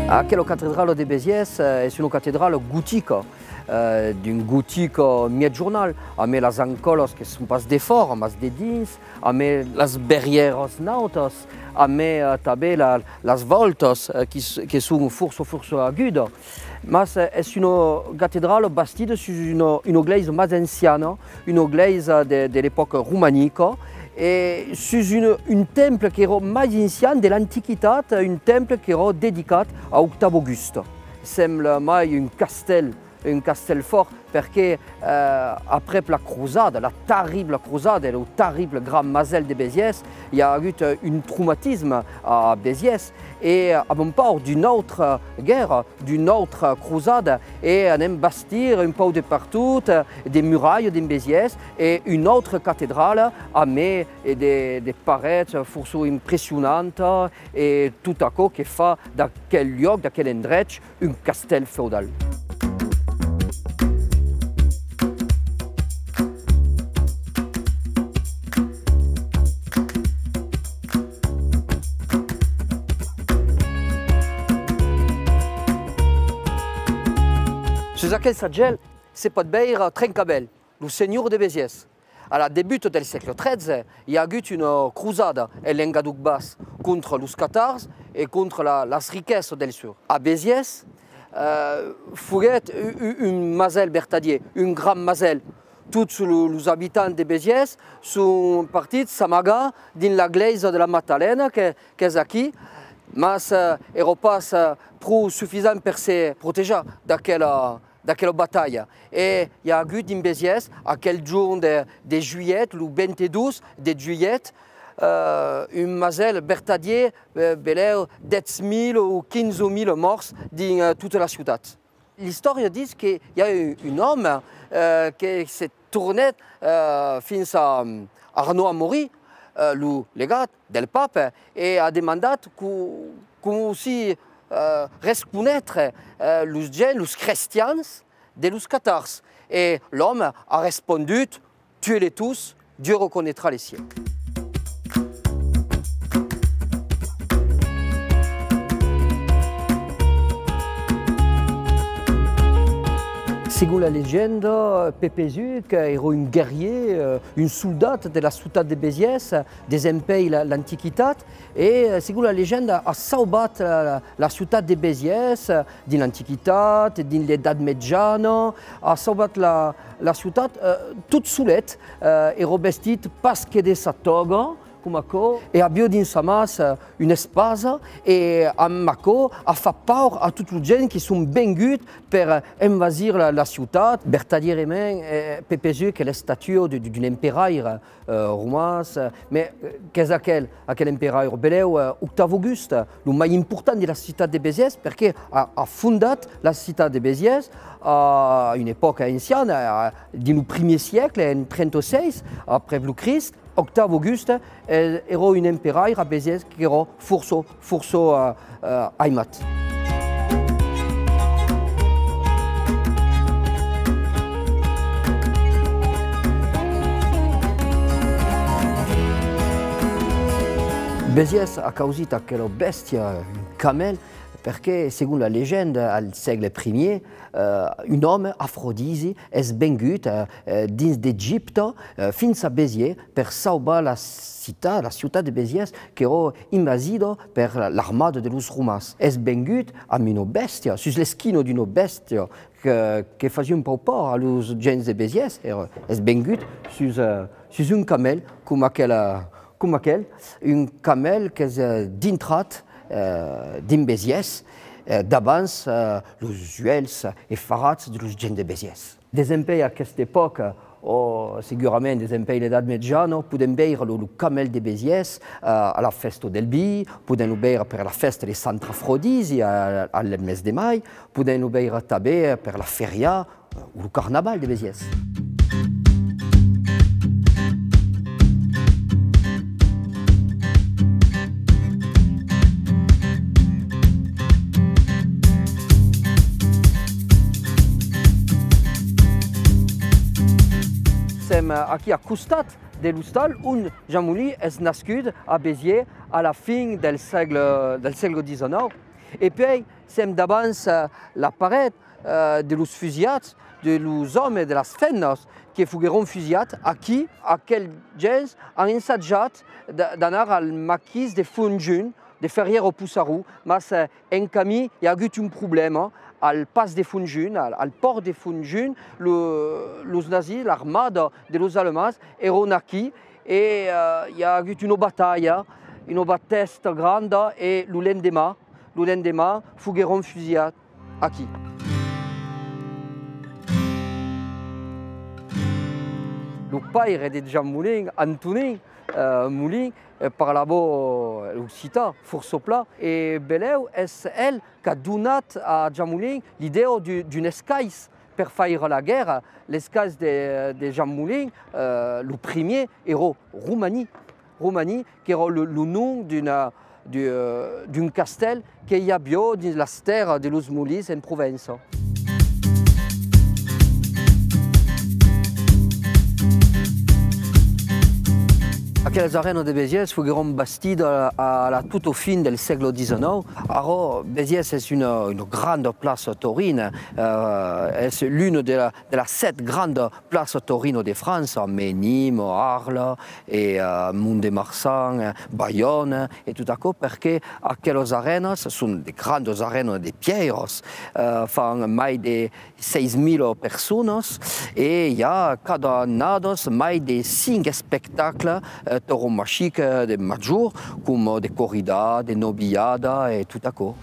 La cathédrale de Béziers est une cathédrale gothique, d'une gothique médiévale, avec les encoles qui sont pas d'effort, mais de dins, avec les barrières nautes, avec les voltes qui sont fort aigudes. Mais c'est une cathédrale bâtie sur une église plus ancienne, une église de l'époque romanique. Et sur un temple qui est plus ancien de l'Antiquité, un temple qui est dédié à Octave Auguste. Semble un castel fort, parce que après la croisade, la terrible croisade, le terrible grand mazel de Béziers, il y a eu un traumatisme à Béziers et à mon part d'une autre guerre, d'une autre croisade, et on a bâti un peu de partout des murailles de Béziers et une autre cathédrale avec des paraîtres fort impressionnantes et tout à coup qui fait dans quel lieu, dans quel endroit, un castel féodal. Sur aquel sagel, c'est pas de beir Trencabel, le seigneur de Béziers. À la début du siècle XIII, il y a eu une croisade en Languedoc-Basse contre les cathares et contre les richesses del Sud. À Béziers, il y a un mazel bertadier, un grand mazel. Tous les habitants de Béziers sont partis de s'amagar dans l'église de la Madeleine, qui est ici, mais ce n'est pas suffisant pour se protéger de quelle bataille. Et il y a eu dans Béziers, à quel jour de juillet, le 22 de juillet, un mazel bertadier, 10 000 ou 15 000 morts dans toute la ciudad. L'histoire dit qu'il y a un homme qui s'est tourné fins à Arnaud Amaury, le légat du pape, et a demandé qu'on aussi reconnaître les gens, les chrétiens de les cathares. Et l'homme a répondu, tuez-les tous, Dieu reconnaîtra les siens. Selon la légende, Pépézuc était un guerrier, un soldat de la ciudad de Béziers, des empires de l'Antiquité. Et selon la légende, a sauvé la ciudad de Béziers de l'Antiquité, de l'Edad Médiane, a sauvé la ciudad toute soulette, et revestite parce que de sa toga. Et a bio dans sa masse une espase et a Mako a fait peur à toutes les gens qui sont venus pour envahir la ciudad. Vertadierement, Pépézuc est la statue d'un empereur romain, mais qu'est-ce quel empereur? Octave Auguste, le plus important de la ciudad de Béziers, parce qu'il a fondé la ciudad de Béziers à une époque ancienne, dans le 1er siècle, en 36 après le Christ. Octave Auguste era un empereur à Béziers qui era fort aimat. Béziers a causé quella bestia, un camel, parce que, selon la légende, au siècle I, un homme, Aphrodisi, est venu d'Égypte fins à Béziers pour sauver la ciudad de Béziers qui era invadie par l'armada de los Romains. Est venu avec une bestia, sur l'esquino d'une bestia qui faisait un peu peur à los gens de Béziers. Est venu sur un camel comme aquel, un camel qui est d'intrat dans Béziers, d'avance les juels et farats de los gens de Béziers. Des empires à cette époque, segurament des empires de l'Edad Médiane, poden veure le camel de Béziers à la festa del vi, poden veure per la festa de Santa Afrodisi al mes de mai, poden veure també per la feria ou le carnaval de Béziers. Aquí a costat de l'hostal on Jean Mouly est nascut à Béziers à la fin del segle XIX Et puis, c'est d'avance la parade de los fusillats, de los hommes et de las femmes qui fugueron fusillats aquí, aquell gens han ensajat d'anar al maquis de Fontjunt, de Ferrières au Pussarou, mas en camí hi ha hagut un problema al pas de Fontjunt, al port de Fontjunt, los nazis, l'armada de los alemands, eron aquí et hi ha hagut una batalla grande et le lendemain, fugueron fusillats aquí. Le père de Jean Moulin, Antonin Moulin, parlava l'occità, força pla, e beleu és ell que ha donat a Jean Moulin l'idea d'un escais per faire la guerra. L'escais de Jean Moulin, le premier, era Romani, qui era le nom d'un castell que hi havia dins les terres de los Molins en Provença. Aquelles arènes de Béziers fugueron bastides à toute au fin del segle XIX. Alors, Béziers est une grande place taurine. C'est l'une de las 7 grandes places taurines de France, mais Nîmes, Arles, et Mont-de-Marsan, Bayonne, et tout à coup, parce que aquelles arènes sont des grandes arènes de pierres, font mai de 6.000 personnes, et il y a cada année mai de 5 spectacles tauromachiques de major, comme des corridas, des nobiliades et tout à coup.